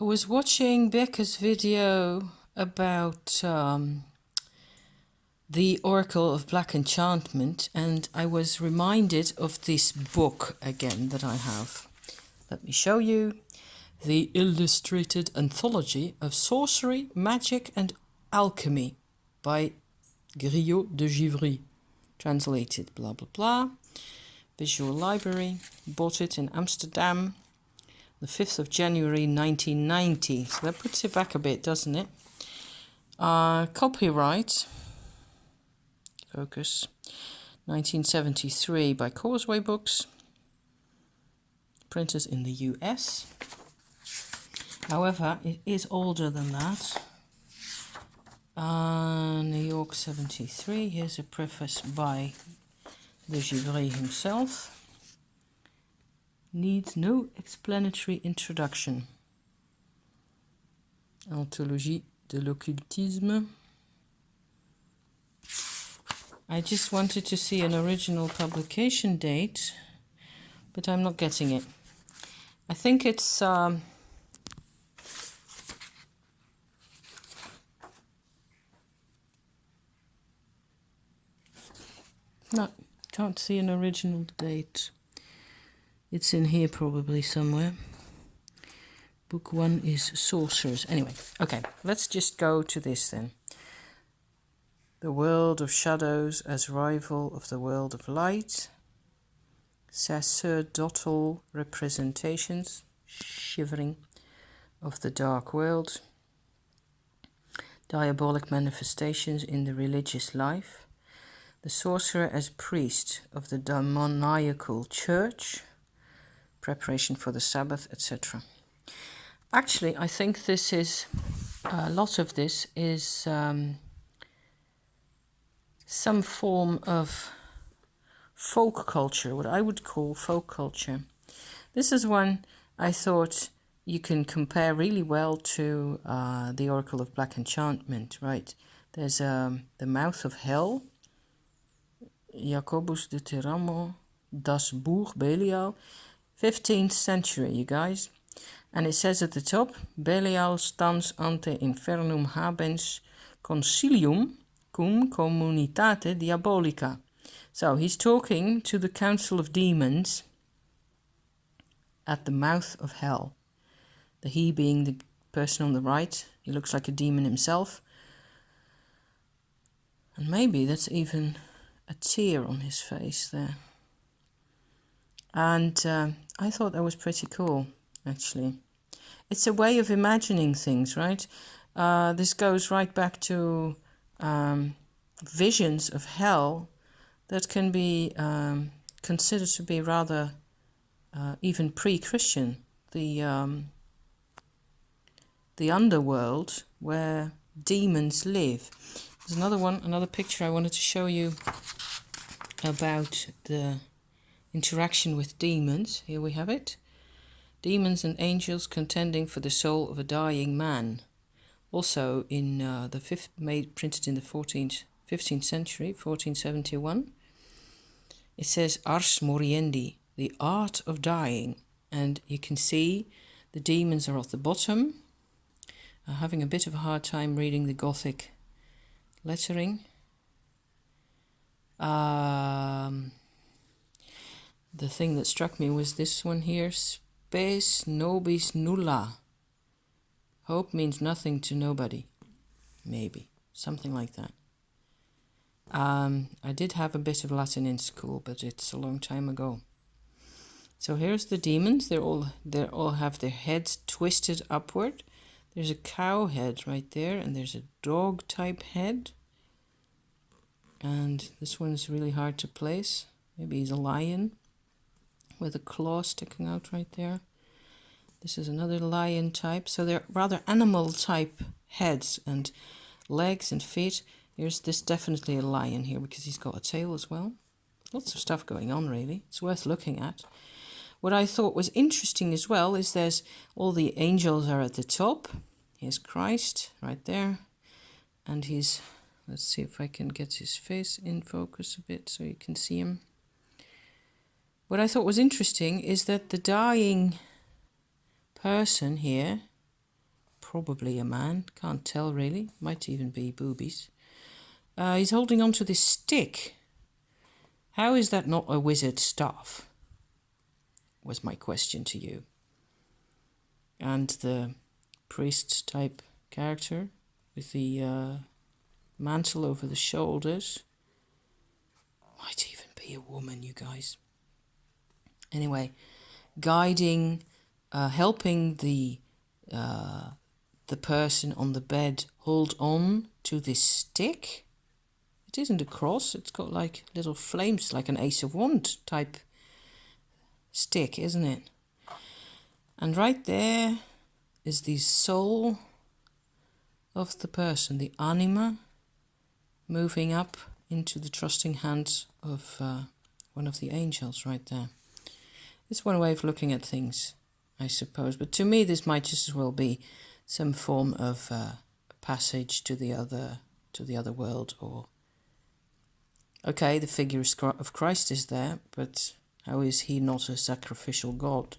I was watching Becca's video about the Oracle of Black Enchantment, and I was reminded of this book again that I have. Let me show you. The Illustrated Anthology of Sorcery, Magic and Alchemy by Griot de Givry. Translated, blah blah blah. Visual Library. Bought it in Amsterdam. The 5th of January 1990. So that puts it back a bit, doesn't it? Copyright, focus, 1973 by Causeway Books. Printed in the US. However, it is older than that. New York 73. Here's a preface by de Givry himself. Needs no explanatory introduction. Anthologie de l'occultisme. I just wanted to see an original publication date, but I'm not getting it. I think it's no, can't see an original date. It's in here probably somewhere. Book 1 is Sorcerers. Anyway, okay, let's just go to this then. The world of shadows as rival of the world of light. Sacerdotal representations, shivering, of the dark world. Diabolic manifestations in the religious life. The sorcerer as priest of the demoniacal church. Preparation for the Sabbath, etc. Actually, I think this is, a lot of this is some form of folk culture, what I would call folk culture. This is one I thought you can compare really well to the Oracle of Black Enchantment, right? There's the Mouth of Hell, Jacobus de Teramo, Das Buch Belial, 15th century, you guys. And it says at the top, Belial stans ante infernum habens concilium cum communitate diabolica. So he's talking to the council of demons at the mouth of hell. The he being the person on the right. He looks like a demon himself. And maybe that's even a tear on his face there. And I thought that was pretty cool, actually. It's a way of imagining things, right? This goes right back to visions of hell that can be considered to be rather even pre-Christian. The underworld where demons live. There's another picture I wanted to show you about the interaction with demons. Here we have it. Demons and angels contending for the soul of a dying man. Also in the printed in the 15th century, 1471. It says Ars Moriendi, the art of dying. And you can see the demons are at the bottom. Having a bit of a hard time reading the Gothic lettering. The thing that struck me was this one here, Spes nobis nulla. Hope means nothing to nobody. Maybe. Something like that. I did have a bit of Latin in school, but it's a long time ago. So here's the demons. They all have their heads twisted upward. There's a cow head right there, and there's a dog type head. And this one's really hard to place. Maybe he's a lion with a claw sticking out right there. This is another lion type. So they're rather animal type heads and legs and feet. Here's this, definitely a lion here because he's got a tail as well. Lots of stuff going on, really. It's worth looking at. What I thought was interesting as well is there's all the angels are at the top. Here's Christ right there. And he's, let's see if I can get his face in focus a bit so you can see him. What I thought was interesting is that the dying person here probably a man. Can't tell really. Might even be boobies. He's holding on to this stick. How is that not a wizard's staff? Was my question to you. And the priest type character with the mantle over the shoulders. Might even be a woman, you guys. Anyway, guiding, helping the person on the bed hold on to this stick. It isn't a cross, it's got like little flames, like an Ace of Wands type stick, isn't it? And right there is the soul of the person, the anima, moving up into the trusting hands of one of the angels right there. It's one way of looking at things, I suppose. But to me, this might just as well be some form of passage to the other world. Or okay, the figure of Christ is there, but how is he not a sacrificial God?